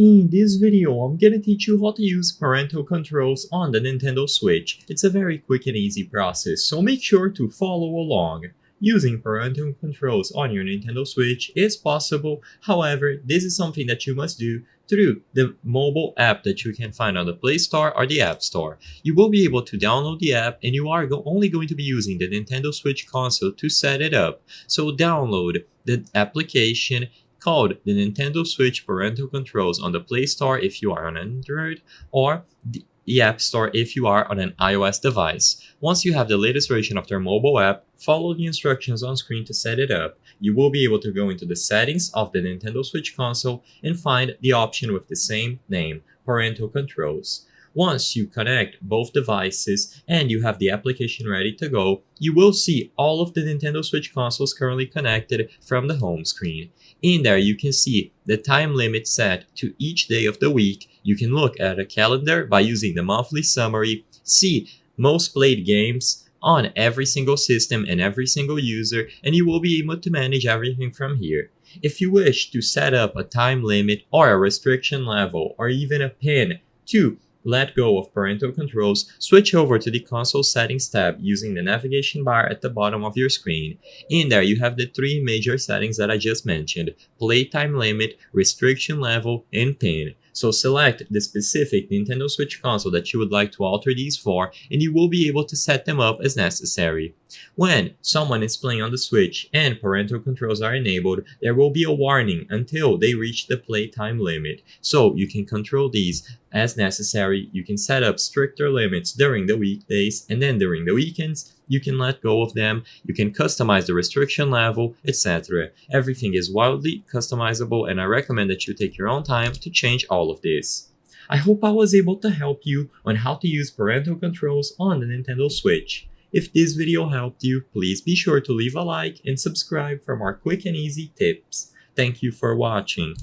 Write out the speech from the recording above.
In this video, I'm gonna teach you how to use parental controls on the Nintendo Switch. It's a very quick and easy process, so make sure to follow along. Using parental controls on your Nintendo Switch is possible, however, this is something that you must do through the mobile app that you can find on the Play Store or the App Store. You will be able to download the app and you are only going to be using the Nintendo Switch console to set it up. So download the application called the Nintendo Switch Parental Controls on the Play Store if you are on Android, or the App Store if you are on an iOS device. Once you have the latest version of their mobile app, follow the instructions on screen to set it up. You will be able to go into the settings of the Nintendo Switch console and find the option with the same name, Parental Controls. Once you connect both devices and you have the application ready to go, you will see all of the Nintendo Switch consoles currently connected from the home screen. In there, you can see the time limit set to each day of the week. You can look at a calendar by using the monthly summary, see most played games on every single system and every single user, and you will be able to manage everything from here. If you wish to set up a time limit or a restriction level or even a pin to let go of parental controls, switch over to the console settings tab using the navigation bar at the bottom of your screen. In there, you have the three major settings that I just mentioned: playtime limit, restriction level, and pin. So select the specific Nintendo Switch console that you would like to alter these for, and you will be able to set them up as necessary. When someone is playing on the Switch and parental controls are enabled, there will be a warning until they reach the playtime limit. So you can control these as necessary. You can set up stricter limits during the weekdays, and then during the weekends, you can let go of them. You can customize the restriction level, etc. Everything is wildly customizable, and I recommend that you take your own time to change all of this. I hope I was able to help you on how to use parental controls on the Nintendo Switch. If this video helped you, please be sure to leave a like and subscribe for more quick and easy tips. Thank you for watching.